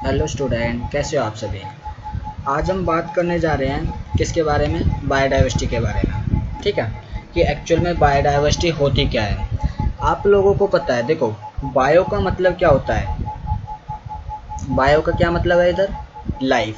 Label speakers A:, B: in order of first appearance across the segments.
A: Hello student, कैसे हो आप सभी। आज हम बात करने जा रहे हैं किसके बारे में, बायोडाइवर्सिटी के बारे में। ठीक है, कि एक्चुअल में बायोडाइवर्सिटी होती क्या है। आप लोगों को पता है, देखो बायो का मतलब क्या होता है। बायो का क्या मतलब है इधर, लाइफ।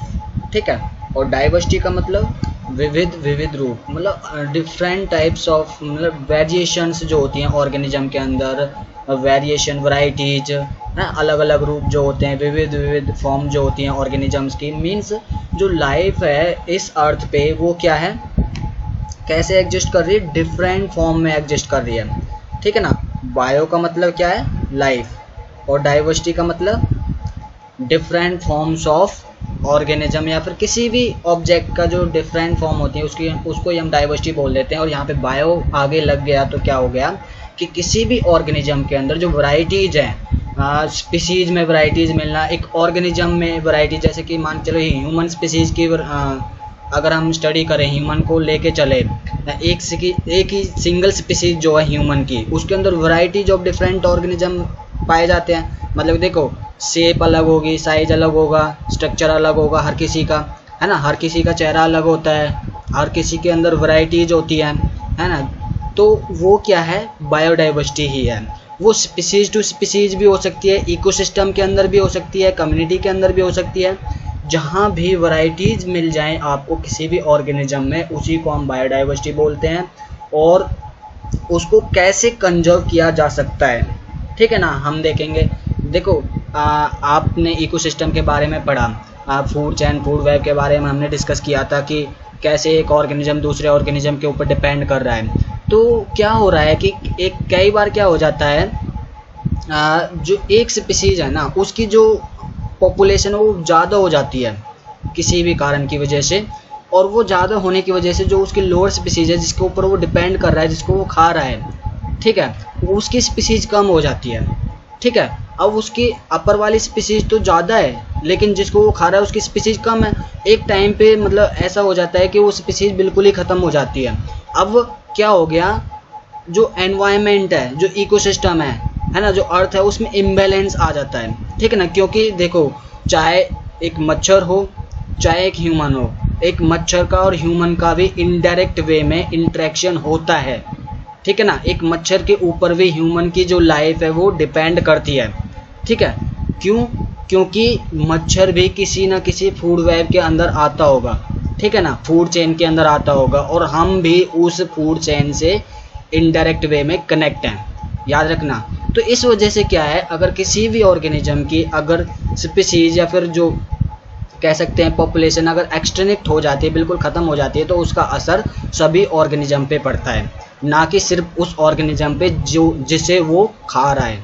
A: ठीक है, और डाइवर्सिटी का मतलब विविध विविध रूप, मतलब डिफरेंट टाइप्स ऑफ, मतलब वेरिएशंस जो होती हैं ऑर्गेनिज्म के अंदर, वेरिएशन, वैरायटीज हैं, अलग अलग रूप जो होते हैं, विविध विविध फॉर्म जो होती हैं ऑर्गेनिजम्स की। मीन्स जो लाइफ है इस अर्थ पे वो क्या है, कैसे एग्जिस्ट कर रही है, डिफरेंट फॉर्म में एग्जिस्ट कर रही है। ठीक है ना। बायो का मतलब क्या है, लाइफ, और डाइवर्सिटी का मतलब डिफरेंट फॉर्म्स ऑफ ऑर्गेनिज्म, या फिर किसी भी ऑब्जेक्ट का जो डिफरेंट फॉर्म होती है उसको ही हम डाइवर्सिटी बोल देते हैं। और यहाँ पे बायो आगे लग गया तो क्या हो गया कि किसी भी ऑर्गेनिज्म के अंदर जो वैरायटीज हैं, स्पीसीज में वैरायटीज मिलना, एक ऑर्गेनिज्म में वैरायटी, जैसे कि मान चलो ह्यूमन स्पीसीज की अगर हम स्टडी करें, ह्यूमन को लेके चले, एक ही सिंगल स्पीसीज जो है ह्यूमन की, उसके अंदर वैरायटीज ऑफ डिफरेंट ऑर्गेनिज्म पाए जाते हैं। मतलब देखो, शेप अलग होगी, साइज अलग होगा, स्ट्रक्चर अलग होगा हर किसी का, है ना। हर किसी का चेहरा अलग होता है, हर किसी के अंदर वैरायटीज होती है ना। तो वो क्या है, बायोडाइवर्सिटी ही है। वो स्पीसीज टू स्पीसीज भी हो सकती है, इकोसिस्टम के अंदर भी हो सकती है, कम्युनिटी के अंदर भी हो सकती है। जहाँ भी वैरायटीज मिल जाएं आपको किसी भी ऑर्गेनिज्म में, उसी को हम बायोडाइवर्सिटी बोलते हैं। और उसको कैसे कंजर्व किया जा सकता है, ठीक है ना, हम देखेंगे। देखो आपने इकोसिस्टम के बारे में पढ़ा, फूड चैन, फूड वेब के बारे में हमने डिस्कस किया था कि कैसे एक ऑर्गेनिज्म दूसरे ऑर्गेनिज्म के ऊपर डिपेंड कर रहा है। तो क्या हो रहा है कि कई बार क्या हो जाता है, जो एक स्पीसीज है ना, उसकी जो पॉपुलेशन है वो ज़्यादा हो जाती है किसी भी कारण की वजह से। और वो ज़्यादा होने की वजह से जो उसकी लोअर स्पीसीज है, जिसके ऊपर वो डिपेंड कर रहा है, जिसको वो खा रहा है, ठीक है, उसकी स्पीसीज कम हो जाती है। ठीक है, अब उसकी अपर वाली स्पीसीज तो ज़्यादा है, लेकिन जिसको वो खा रहा है उसकी स्पीसीज कम है। एक टाइम पे मतलब ऐसा हो जाता है कि वो स्पीसीज बिल्कुल ही ख़त्म हो जाती है। अब क्या हो गया, जो एनवायरनमेंट है, जो इकोसिस्टम है ना, जो अर्थ है, उसमें इम्बैलेंस आ जाता है। ठीक है ना, क्योंकि देखो, चाहे एक मच्छर हो चाहे एक ह्यूमन हो, एक मच्छर का और ह्यूमन का भी इनडायरेक्ट वे में इंटरेक्शन होता है। ठीक है ना, एक मच्छर के ऊपर भी ह्यूमन की जो लाइफ है वो डिपेंड करती है। ठीक है, क्यों, क्योंकि मच्छर भी किसी ना किसी फूड वेब के अंदर आता होगा, ठीक है ना, फूड चेन के अंदर आता होगा, और हम भी उस फूड चेन से इनडायरेक्ट वे में कनेक्ट हैं, याद रखना। तो इस वजह से क्या है, अगर किसी भी ऑर्गेनिज्म की अगर स्पीसीज या फिर जो कह सकते हैं पॉपुलेशन अगर एक्सटिंक्ट हो जाती है, बिल्कुल ख़त्म हो जाती है, तो उसका असर सभी ऑर्गेनिज्म पे पड़ता है, ना कि सिर्फ उस ऑर्गेनिज्म पे जो जिसे वो खा रहा है।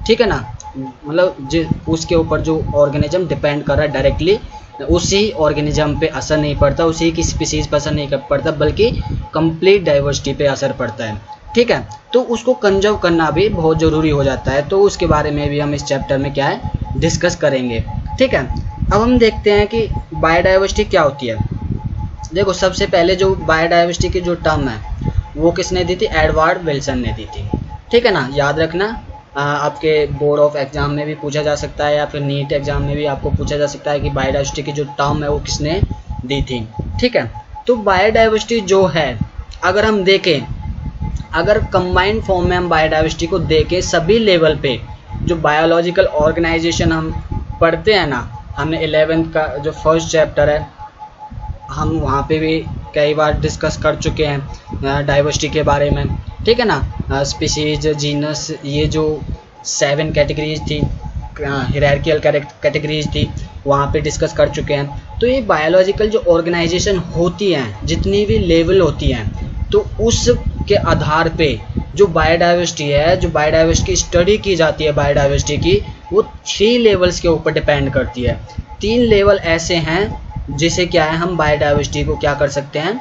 A: ठीक है ना, मतलब उसके ऊपर जो ऑर्गेनिज्म डिपेंड कर रहा है डायरेक्टली, उसी ऑर्गेनिज्म पे असर नहीं पड़ता, उसी की स्पीसीज पर असर नहीं पड़ता, बल्कि कंप्लीट डाइवर्सिटी पे असर पड़ता है। ठीक है, तो उसको कंजर्व करना भी बहुत ज़रूरी हो जाता है। तो उसके बारे में भी हम इस चैप्टर में क्या है डिस्कस करेंगे। ठीक है, अब हम देखते हैं कि बायोडाइवर्सिटी क्या होती है। देखो, सबसे पहले जो बायोडाइवर्सिटी की जो टर्म है वो किसने दी थी, एडवर्ड विल्सन ने दी थी। ठीक है ना, याद रखना, आपके बोर्ड ऑफ एग्जाम में भी पूछा जा सकता है, या फिर नीट एग्जाम में भी आपको पूछा जा सकता है कि बायोडाइवर्सिटी की जो टर्म है वो किसने दी थी। ठीक है, तो बायोडाइवर्सिटी जो है, अगर हम देखें, अगर कंबाइंड फॉर्म में हम बायोडाइवर्सिटी को देखें सभी लेवल पे, जो बायोलॉजिकल ऑर्गेनाइजेशन हम पढ़ते हैं ना, हमने 11th का जो फर्स्ट चैप्टर है, हम वहाँ पे भी कई बार डिस्कस कर चुके हैं डाइवर्सिटी के बारे में। ठीक है ना, स्पीसीज, जीनस, ये जो 7 कैटेगरीज थी, हायरार्किकल कैटेगरीज थी, वहाँ पे डिस्कस कर चुके हैं। तो ये बायोलॉजिकल जो ऑर्गेनाइजेशन होती हैं, जितनी भी लेवल होती हैं, तो उसके आधार पे जो बायोडाइवर्सिटी है, जो बायोडाइवर्सिटी की स्टडी की जाती है बायोडाइवर्सिटी की, वो 3 लेवल्स के ऊपर डिपेंड करती है। 3 लेवल ऐसे हैं जिसे क्या है, हम बायोडाइवर्सिटी को क्या कर सकते हैं,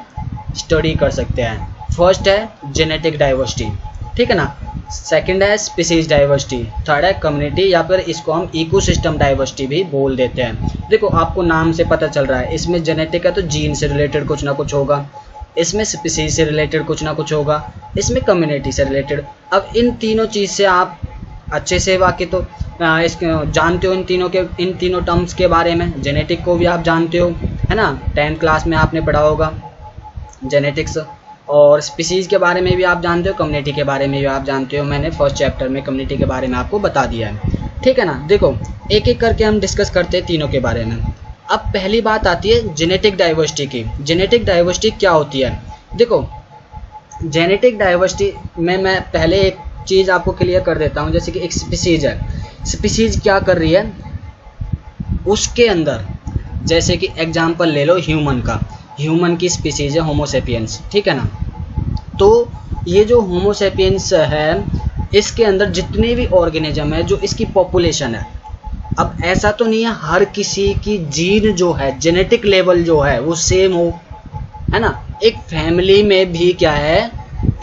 A: स्टडी कर सकते हैं। फर्स्ट है जेनेटिक डाइवर्सिटी, ठीक है ना, सेकंड है स्पीसीज डाइवर्सिटी, थर्ड है कम्युनिटी, या फिर इसको हम इकोसिस्टम डाइवर्सिटी भी बोल देते हैं। देखो, आपको नाम से पता चल रहा है, इसमें जेनेटिक है तो जीन से रिलेटेड कुछ ना कुछ होगा, इसमें स्पीसीज से रिलेटेड कुछ ना कुछ होगा, इसमें कम्युनिटी से रिलेटेड। अब इन तीनों चीज़ से आप अच्छे से वाकिफ इस जानते हो इन तीनों टर्म्स के बारे में। जेनेटिक को भी आप जानते हो, है ना, 10th क्लास में आपने पढ़ा होगा जेनेटिक्स। और स्पीसीज के बारे में भी आप जानते हो, कम्युनिटी के बारे में भी आप जानते हो। मैंने फर्स्ट चैप्टर में कम्युनिटी के बारे में आपको बता दिया है, ठीक है ना। देखो एक एक करके हम डिस्कस करते हैं तीनों के बारे में। अब पहली बात आती है जेनेटिक डाइवर्सिटी की। जेनेटिक डाइवर्सिटी क्या होती है? देखो जेनेटिक डाइवर्सिटी में मैं पहले एक चीज़ आपको क्लियर कर देता हूँ। जैसे कि एक स्पीसीज है, स्पीसीज क्या कर रही है उसके अंदर, जैसे कि एग्जांपल ले लो ह्यूमन का, ह्यूमन की स्पीसीज है होमो सेपियंस, ठीक है ना। तो ये जो होमो सेपियंस है इसके अंदर जितने भी ऑर्गेनिज्म है, जो इसकी पॉपुलेशन है, अब ऐसा तो नहीं है हर किसी की जीन जो है, जेनेटिक लेवल जो है वो सेम हो, है ना। एक फैमिली में भी क्या है,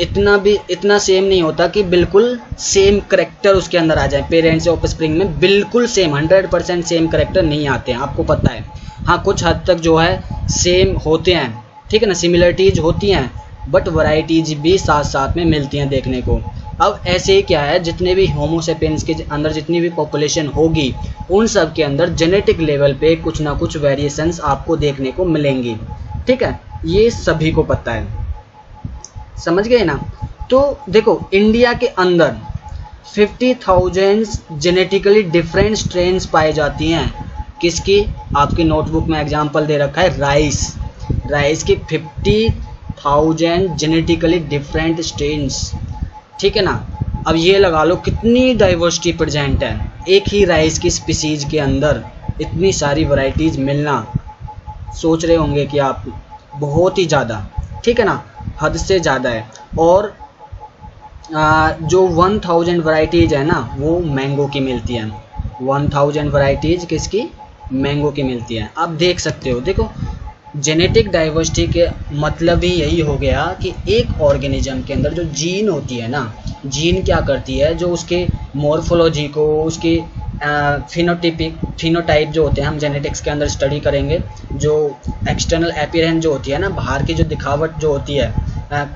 A: इतना सेम नहीं होता कि बिल्कुल सेम करेक्टर उसके अंदर आ जाए। पेरेंट्स ऑफ स्प्रिंग में बिल्कुल सेम 100% सेम करेक्टर नहीं आते हैं, आपको पता है। हाँ कुछ हद तक जो है सेम होते हैं, ठीक है ना, सिमिलरिटीज होती हैं, बट वैरायटीज भी साथ साथ में मिलती हैं देखने को। अब ऐसे ही क्या है, जितने भी होमो सेपियंस के अंदर जितनी भी पॉपुलेशन होगी उन सब के अंदर जेनेटिक लेवल पे कुछ ना कुछ वेरिएशंस आपको देखने को मिलेंगी, ठीक है, ये सभी को पता है, समझ गए ना। तो देखो इंडिया के अंदर 50,000 जेनेटिकली डिफरेंट स्ट्रेन्स पाई जाती हैं। किसकी? आपकी नोटबुक में एग्जांपल दे रखा है राइस की 50,000 जेनेटिकली डिफरेंट स्ट्रेन्स, ठीक है ना। अब ये लगा लो कितनी डाइवर्सिटी प्रेजेंट है एक ही राइस की स्पीसीज के अंदर, इतनी सारी वैरायटीज मिलना, सोच रहे होंगे कि आप बहुत ही ज़्यादा, ठीक है ना, हद से ज़्यादा है। और जो 1000 वैरायटीज है ना वो मैंगो की मिलती है। 1000 वैरायटीज किसकी? मैंगो की मिलती है। आप देख सकते हो, देखो जेनेटिक डाइवर्सिटी के मतलब ही यही हो गया कि एक ऑर्गेनिज्म के अंदर जो जीन होती है ना, जीन क्या करती है, जो उसके मॉर्फोलॉजी को, उसकी फिनोटाइप जो होते हैं, हम जेनेटिक्स के अंदर स्टडी करेंगे, जो एक्सटर्नल अपीयरेंस जो होती है ना, बाहर की जो दिखावट जो होती है,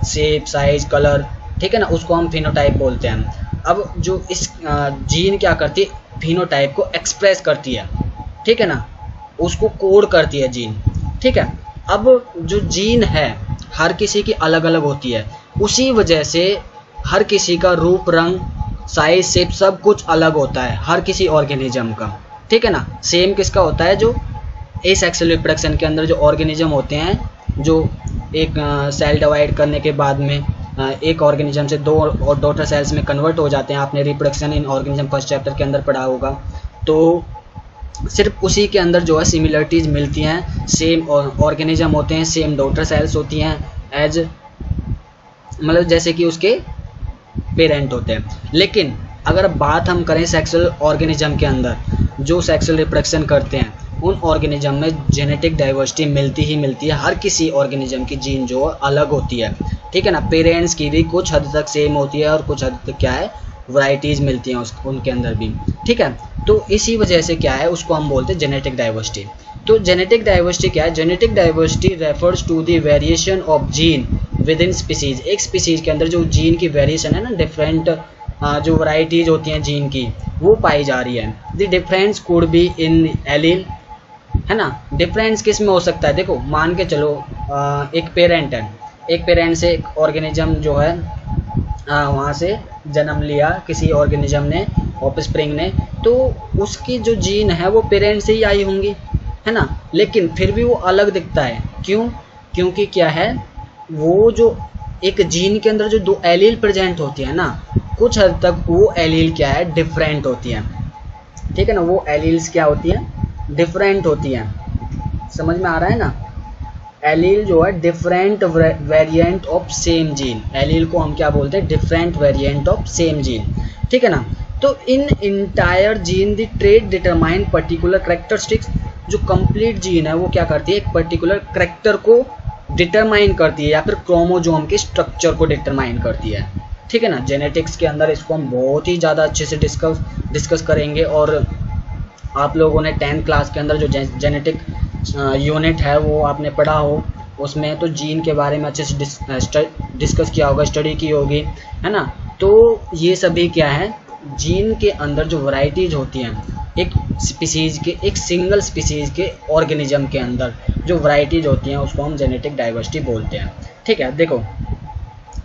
A: शेप, साइज, कलर, ठीक है ना, उसको हम फिनोटाइप बोलते हैं। अब जो इस जीन क्या करती है, फिनोटाइप को एक्सप्रेस करती है, ठीक है ना, उसको कोड करती है जीन, ठीक है। अब जो जीन है हर किसी की अलग अलग होती है, उसी वजह से हर किसी का रूप, रंग, साइज, शेप सब कुछ अलग होता है हर किसी ऑर्गेनिज्म का, ठीक है ना। सेम किसका होता है? जो एसेक्सुअल रिप्रोडक्शन के अंदर जो ऑर्गेनिज्म होते हैं, जो एक सेल डिवाइड करने के बाद में एक ऑर्गेनिज्म से 2 और डॉटर सेल्स में कन्वर्ट हो जाते हैं। आपने reproduction in organism first chapter के अंदर पढ़ा होगा। तो सिर्फ उसी के अंदर जो है सिमिलरिटीज मिलती हैं, सेम ऑर्गेनिज्म होते हैं, सेम डॉटर सेल्स होती हैं, एज मतलब जैसे कि उसके पेरेंट होते हैं। लेकिन अगर बात हम करें सेक्सुअल ऑर्गेनिज्म के अंदर जो सेक्सुअल रिप्रोडक्शन करते हैं, उन ऑर्गेनिज्म में जेनेटिक डाइवर्सिटी मिलती ही मिलती है। हर किसी ऑर्गेनिज्म की जीन जो अलग होती है, ठीक है ना। पेरेंट्स की भी कुछ हद तक सेम होती है और कुछ हद तक क्या है, वैरायटीज़ मिलती हैं उनके अंदर भी, ठीक है। तो इसी वजह से क्या है, उसको हम बोलते हैं जेनेटिक डाइवर्सिटी। तो जेनेटिक डाइवर्सिटी क्या है? Genetic diversity refers to the variation of gene within species. एक स्पीसीज के अंदर जो जीन की वेरिएशन है ना, डिफरेंट जो वैरायटीज होती हैं जीन की, वो पाई जा रही है। The difference could be in allele, है ना। डिफरेंस किस में हो सकता है? देखो मान के चलो एक पेरेंट है, एक पेरेंट से एक ऑर्गेनिज्म जो है वहाँ से जन्म लिया किसी ऑर्गेनिज्म ने, ऑफस्प्रिंग ने, तो उसकी जो जीन है वो पेरेंट से ही आई होंगी, है ना। लेकिन फिर भी वो अलग दिखता है, क्यों? क्योंकि क्या है, वो जो एक जीन के अंदर जो 2 एलील प्रेजेंट होती है ना, कुछ हद तक वो एलील क्या है, डिफरेंट होती है, ठीक है ना। वो एलील्स क्या होती हैं, डिफरेंट होती हैं। समझ में आ रहा है ना? एलील जो है different variant of same gene, allele को हम क्या बोलते हैं, different variant of same gene, ठीक है ना। तो इन entire gene the trait determine particular characteristics. जो कंप्लीट जीन है वो क्या करती है, एक पर्टिकुलर करेक्टर को डिटरमाइन करती है, या फिर क्रोमोसोम के स्ट्रक्चर को डिटरमाइन करती है, ठीक है ना। जेनेटिक्स के अंदर इसको हम बहुत ही ज़्यादा अच्छे से डिस्कस करेंगे। और आप लोगों ने 10th क्लास के अंदर जो जेनेटिक यूनिट है वो आपने पढ़ा हो, उसमें तो जीन के बारे में अच्छे से डिस्कस किया होगा, स्टडी की होगी, है ना। तो ये सभी क्या है, जीन के अंदर जो वैरायटीज होती हैं, एक स्पीसीज के, एक सिंगल स्पीसीज के ऑर्गेनिज्म के अंदर जो वैरायटीज होती हैं उसको हम जेनेटिक डाइवर्सिटी बोलते हैं। ठीक है, देखो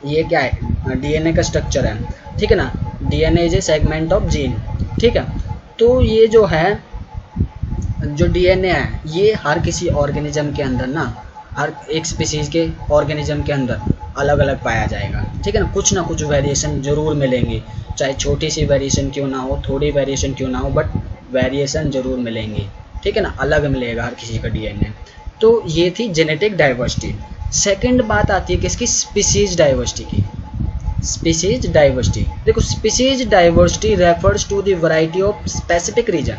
A: ये क्या है, डीएनए का स्ट्रक्चर है, ठीक है ना, DNA is A segment of gene. ठीक है, तो ये जो है जो डीएनए है ये हर किसी ऑर्गेनिज्म के अंदर ना, हर एक स्पीसीज के ऑर्गेनिज्म के अंदर अलग अलग पाया जाएगा। ठीक है ना कुछ वेरिएशन जरूर मिलेंगे, चाहे छोटी सी वेरिएशन क्यों ना हो, थोड़ी वेरिएशन क्यों ना हो, बट वेरिएशन जरूर मिलेंगे। ठीक है ना, अलग मिलेगा हर किसी का डीएनए। तो ये थी जेनेटिक डाइवर्सिटी। सेकंड बात आती है किसकी, स्पीसीज डाइवर्सिटी की। स्पीसीज डाइवर्सिटी, देखो species diversity refers to the variety of specific region.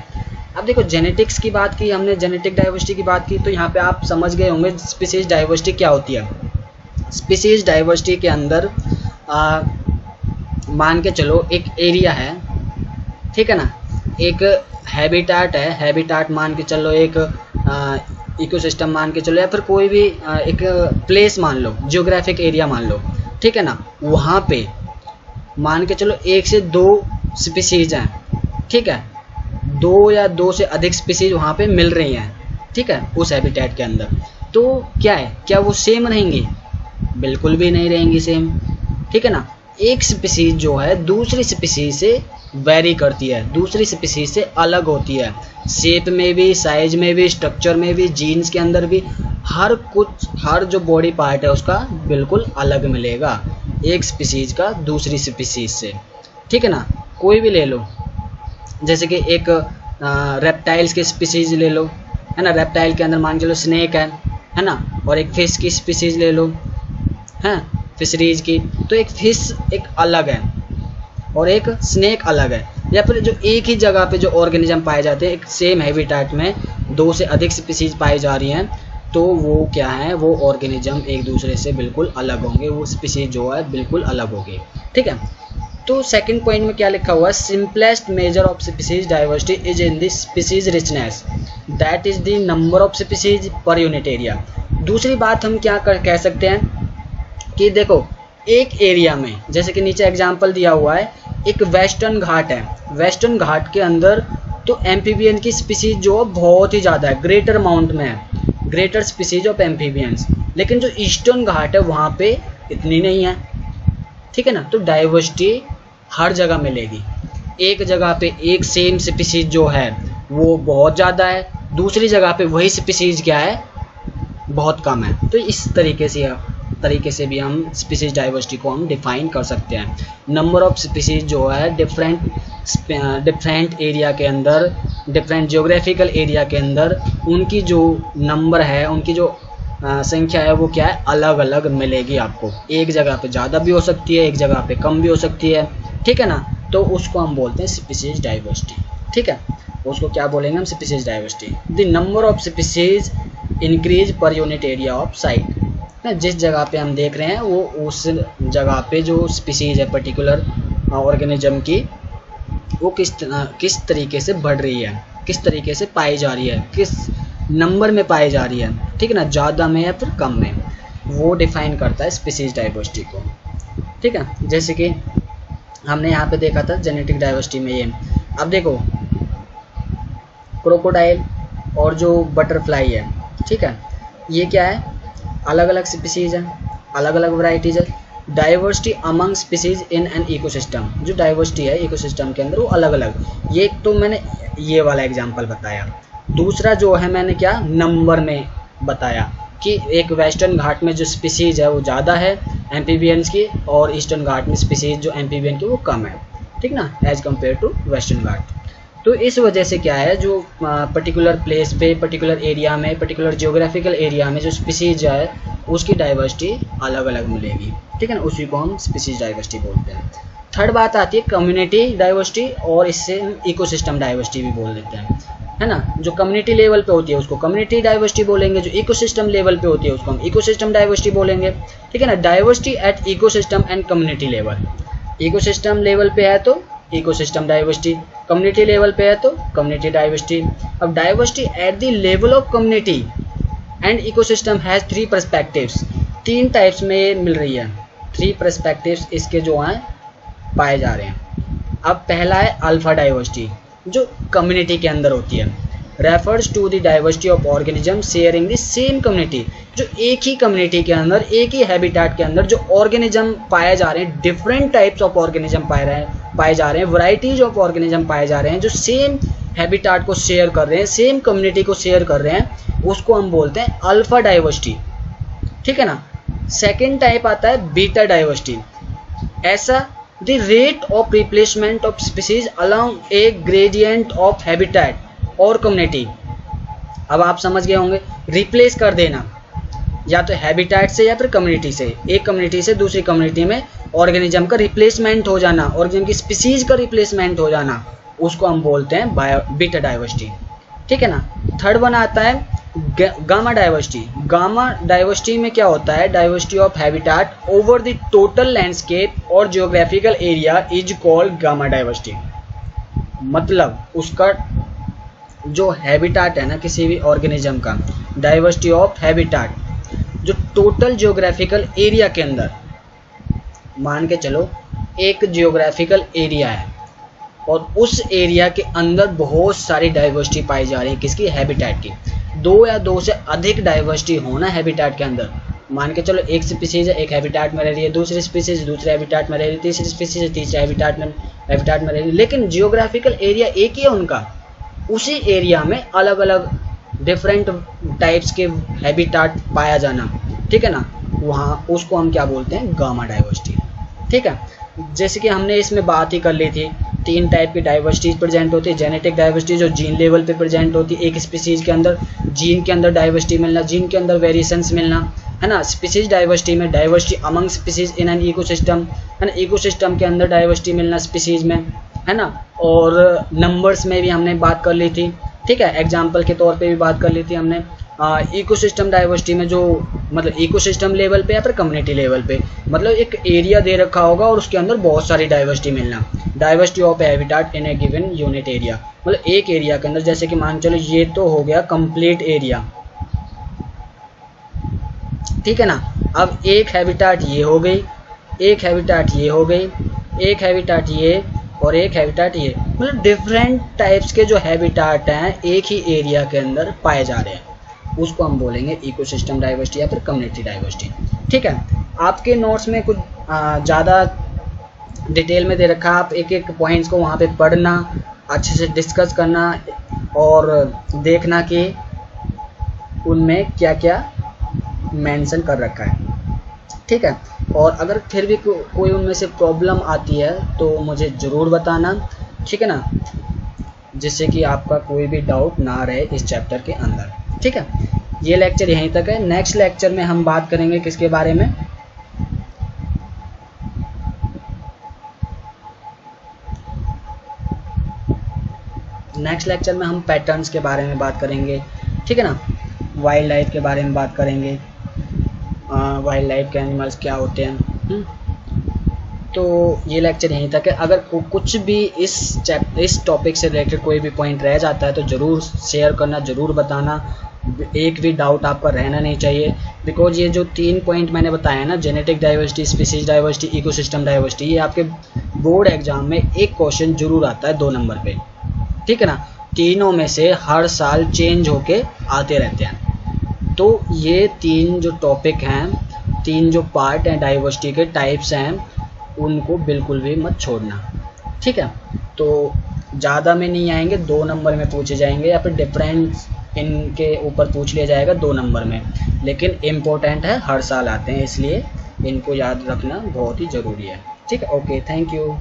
A: अब देखो जेनेटिक्स की बात की हमने, जेनेटिक डाइवर्सिटी की बात की, तो यहाँ पे आप समझ गए होंगे स्पीसीज डाइवर्सिटी क्या होती है। स्पीसीज डाइवर्सिटी के अंदर मान के चलो एक एरिया है, ठीक है ना, एक हैबिटाट है, हैबिटाट मान के चलो, एक इकोसिस्टम मान के चलो, या फिर कोई भी एक प्लेस मान लो, जियोग्राफिक एरिया मान लो, ठीक है ना, वहाँ पे मान के चलो 1 से 2 स्पीसीज हैं। ठीक है, 2 या 2 से अधिक स्पीसीज वहाँ पे मिल रही हैं। ठीक है, उस हैबिटेट के अंदर, तो क्या है, क्या वो सेम रहेंगी? बिल्कुल भी नहीं रहेंगी सेम। ठीक है ना, एक स्पीसीज जो है दूसरी स्पीसीज से वेरी करती है, दूसरी स्पीसीज से अलग होती है, शेप में भी, साइज में भी, स्ट्रक्चर में भी, जीन्स के अंदर भी, हर जो बॉडी पार्ट है उसका बिल्कुल अलग मिलेगा एक स्पीसीज का दूसरी स्पीसीज से। ठीक है ना, कोई भी ले लो, जैसे कि एक रेप्टाइल्स के स्पीसीज ले लो, है ना, रेप्टाइल के अंदर मान के चलो स्नेक है ना, और एक फिश की स्पीसीज ले लो, हैं फिशरीज की, तो एक फिश एक अलग है और एक स्नेक अलग है। या फिर जो एक ही जगह पे जो ऑर्गेनिज्म पाए जाते हैं, एक सेम हैबिटेट में 2 से अधिक स्पीसीज पाई जा रही हैं, तो वो क्या है, वो ऑर्गेनिज्म एक दूसरे से बिल्कुल अलग होंगे, वो स्पीसीज जो है बिल्कुल अलग होगी। ठीक है, तो सेकंड पॉइंट में क्या लिखा हुआ है, simplest measure of species diversity is in the species richness, that is the number of species per unit area. दूसरी बात हम क्या कह सकते हैं कि देखो एक एरिया में, जैसे कि नीचे एग्जांपल दिया हुआ है, एक वेस्टर्न घाट है, वेस्टर्न घाट के अंदर तो एम्फीबियन की स्पीसीज जो है बहुत ही ज़्यादा है, ग्रेटर अमाउंट में है, ग्रेटर स्पीसीज ऑफ एम्फीबियंस, लेकिन जो ईस्टर्न घाट है वहाँ पे इतनी नहीं है। ठीक है ना, तो डाइवर्सिटी हर जगह मिलेगी, एक जगह पे एक सेम स्पीसीज जो है वो बहुत ज़्यादा है, दूसरी जगह पे वही स्पीसीज क्या है, बहुत कम है। तो इस तरीके से भी हम स्पीसीज डाइवर्सिटी को हम डिफाइन कर सकते हैं। नंबर ऑफ स्पीसीज जो है डिफरेंट एरिया के अंदर, डिफरेंट जियोग्राफिकल एरिया के अंदर उनकी जो नंबर है, उनकी जो संख्या है वो क्या है, अलग अलग मिलेगी आपको। एक जगह पे ज़्यादा भी हो सकती है, एक जगह पे कम भी हो सकती है। ठीक है ना, तो उसको हम बोलते हैं स्पीसीज डाइवर्सिटी। ठीक है, उसको क्या बोलेंगे हम, species diversity. The number of species increase per unit area of site. जिस जगह पे हम देख रहे हैं वो उस जगह पे जो स्पीसीज है पर्टिकुलर ऑर्गेनिज्म की, वो किस तरीके से बढ़ रही है, किस तरीके से पाई जा रही है, किस नंबर में पाई जा रही है। ठीक है ना, ज़्यादा में या फिर कम में, वो डिफाइन करता है स्पीसीज डाइवर्सिटी को। ठीक है, जैसे कि हमने यहाँ पे देखा था जेनेटिक डाइवर्सिटी में ये। अब देखो क्रोकोडाइल और जो बटरफ्लाई है, ठीक है, ये क्या है, अलग अलग स्पीसीज है, अलग अलग वैरायटीज है। Diversity among species in an ecosystem, जो डाइवर्सिटी है इकोसिस्टम के अंदर वो अलग अलग। ये तो मैंने ये वाला एग्जांपल बताया। दूसरा जो है मैंने क्या नंबर में बताया कि एक वेस्टर्न घाट में जो स्पीसीज है वो ज़्यादा है एम्फीबियंस की, और ईस्टर्न घाट में स्पीसीज जो एम्फीबियन की वो कम है। ठीक ना, एज कम्पेयर टू वेस्टर्न घाट। तो इस वजह से क्या है, जो पर्टिकुलर प्लेस पे, पर्टिकुलर एरिया में, पर्टिकुलर जियोग्राफिकल एरिया में जो स्पीसीज है उसकी डाइवर्सिटी अलग अलग मिलेगी। ठीक है ना, उसी को हम स्पीसीज डाइवर्सिटी बोलते हैं। थर्ड बात आती है कम्युनिटी डाइवर्सिटी, और इससे इकोसिस्टम डाइवर्सिटी भी बोल देते हैं, है ना। जो कम्युनिटी लेवल पे होती है उसको कम्युनिटी डाइवर्सिटी बोलेंगे, जो इकोसिस्टम लेवल पे होती है उसको हम इकोसिस्टम डाइवर्सिटी बोलेंगे। ठीक है ना, diversity eight ecosystem and community level. Ecosystem level पे है तो इकोसिस्टम डाइवर्सिटी, कम्युनिटी लेवल पे है तो कम्युनिटी डाइवर्सिटी। अब diversity at the level of community and ecosystem has 3 perspectives. 3 types में मिल रही है, 3 पर्सपेक्टिव्स इसके जो हैं पाए जा रहे हैं। अब पहला है अल्फा डाइवर्सिटी, जो कम्युनिटी के अंदर होती है। Refers to the diversity of organism sharing the same community, जो एक ही कम्युनिटी के अंदर, एक ही हैबिटेट के अंदर जो ऑर्गेनिज्म पाए जा रहे हैं, डिफरेंट टाइप्स ऑफ ऑर्गेनिज्म पाए जा रहे हैं, वैरायटीज ऑफ ऑर्गेनिज्म पाए जा रहे हैं, जो सेम हैबिटेट को शेयर कर रहे हैं, सेम कम्युनिटी को शेयर कर रहे हैं, उसको हम बोलते हैं अल्फा डाइवर्सिटी। ठीक है ना। सेकेंड टाइप आता है बीटा डाइवर्सिटी। ऐसा the rate of replacement of species along A gradient of habitat और कम्युनिटी। अब आप समझ गए होंगे, रिप्लेस कर देना या तो हैबिटेट से या फिर कम्युनिटी से, एक कम्युनिटी से दूसरी कम्युनिटी में ऑर्गेनिज्म का रिप्लेसमेंट हो जाना, ऑर्गेनिज्म की स्पीसीज का रिप्लेसमेंट हो जाना, उसको हम बोलते हैं बीटा डाइवर्सिटी। ठीक है ना। थर्ड वन आता है गामा डाइवर्सिटी। गामा डाइवर्सिटी में क्या होता है, diversity of habitat over the total landscape और geographical area is called gamma diversity. मतलब उसका जो हैबिटेट है ना किसी भी ऑर्गेनिज्म का, डाइवर्सिटी ऑफ हैबिटेट, जो टोटल जियोग्राफिकल एरिया के अंदर, मान के चलो एक जियोग्राफिकल एरिया है और उस एरिया के अंदर बहुत सारी डाइवर्सिटी पाई जा रही है, किसकी, हैबिटेट की। दो या दो से अधिक डाइवर्सिटी होना हैबिटेट के अंदर। मान के चलो एक स्पीसीज है, एक हैबिटेट में रह रही है, दूसरी स्पीसीज दूसरे हैबिटेट में रह रही है, तीसरी स्पीसीज तीसरे हैबिटेट में रह रही है, लेकिन जियोग्राफिकल एरिया एक ही है उनका। उसी एरिया में अलग अलग डिफरेंट टाइप्स के हैबिटेट पाया जाना, ठीक है ना, वहाँ उसको हम क्या बोलते हैं, गामा डाइवर्सिटी। ठीक है। जैसे कि हमने इसमें बात ही कर ली थी, 3 टाइप की डाइवर्सिटीज प्रेजेंट होती है। जेनेटिक डाइवर्सिटी जो जीन लेवल पे प्रेजेंट होती है, एक स्पीसीज के अंदर जीन के अंदर डाइवर्सिटी मिलना, जीन के अंदर वेरिएशंस मिलना, है ना। स्पीसीज डाइवर्सिटी में diversity among species in an ecosystem, है ना, इकोसिस्टम के अंदर डाइवर्सिटी मिलना स्पीसीज में, है ना। और नंबर्स में भी हमने बात कर ली थी। ठीक है, एग्जाम्पल के तौर पे भी बात कर ली थी हमने। इकोसिस्टम डाइवर्सिटी में जो मतलब इकोसिस्टम लेवल पे या फिर कम्युनिटी लेवल पे, मतलब एक एरिया दे रखा होगा और उसके अंदर बहुत सारी डाइवर्सिटी मिलना। Diversity of habitat in A given unit area, मतलब एक एरिया के अंदर, जैसे कि मान चलो ये तो हो गया कंप्लीट एरिया, ठीक है ना। अब एक हैबिटेट ये हो गई, एक हैबिटेट ये हो गई, एक हैबिटेट ये और एक हैबिटेट ये, मतलब डिफरेंट टाइप्स के जो हैबिटेट हैं एक ही एरिया के अंदर पाए जा रहे हैं, उसको हम बोलेंगे इकोसिस्टम डाइवर्सिटी या फिर कम्युनिटी डाइवर्सिटी। ठीक है। आपके नोट्स में कुछ ज़्यादा डिटेल में दे रखा है, आप एक एक पॉइंट्स को वहाँ पे पढ़ना, अच्छे से डिस्कस करना और देखना कि उनमें क्या क्या मेंशन कर रखा है। ठीक है। और अगर फिर भी कोई उनमें से प्रॉब्लम आती है तो मुझे ज़रूर बताना, ठीक है ना, जिससे कि आपका कोई भी डाउट ना रहे इस चैप्टर के अंदर। ठीक है। ये लेक्चर यहीं तक है। नेक्स्ट लेक्चर में हम बात करेंगे किसके बारे में, नेक्स्ट लेक्चर में हम पैटर्न्स के बारे में बात करेंगे, ठीक है ना, वाइल्ड लाइफ के बारे में बात करेंगे, वाइल्ड लाइफ के एनिमल्स क्या होते हैं। तो ये लेक्चर यहीं तक है। अगर कुछ भी इस टॉपिक से रिलेटेड कोई भी पॉइंट रह जाता है तो ज़रूर शेयर करना, ज़रूर बताना, एक भी डाउट आपका रहना नहीं चाहिए। बिकॉज ये जो 3 पॉइंट मैंने बताया ना, genetic diversity, species diversity, ecosystem diversity, ये आपके बोर्ड एग्जाम में एक क्वेश्चन जरूर आता है 2 नंबर पे, ठीक है ना। तीनों में से हर साल चेंज होके आते रहते हैं। तो ये 3 जो टॉपिक हैं, 3 जो पार्ट हैं डाइवर्सिटी के, टाइप्स हैं, उनको बिल्कुल भी मत छोड़ना, ठीक है। तो ज़्यादा में नहीं आएंगे, 2 नंबर में पूछे जाएंगे या फिर डिफरेंस इनके ऊपर पूछ लिया जाएगा 2 नंबर में, लेकिन इम्पोर्टेंट है, हर साल आते हैं, इसलिए इनको याद रखना बहुत ही ज़रूरी है। ठीक है। Okay, thank you.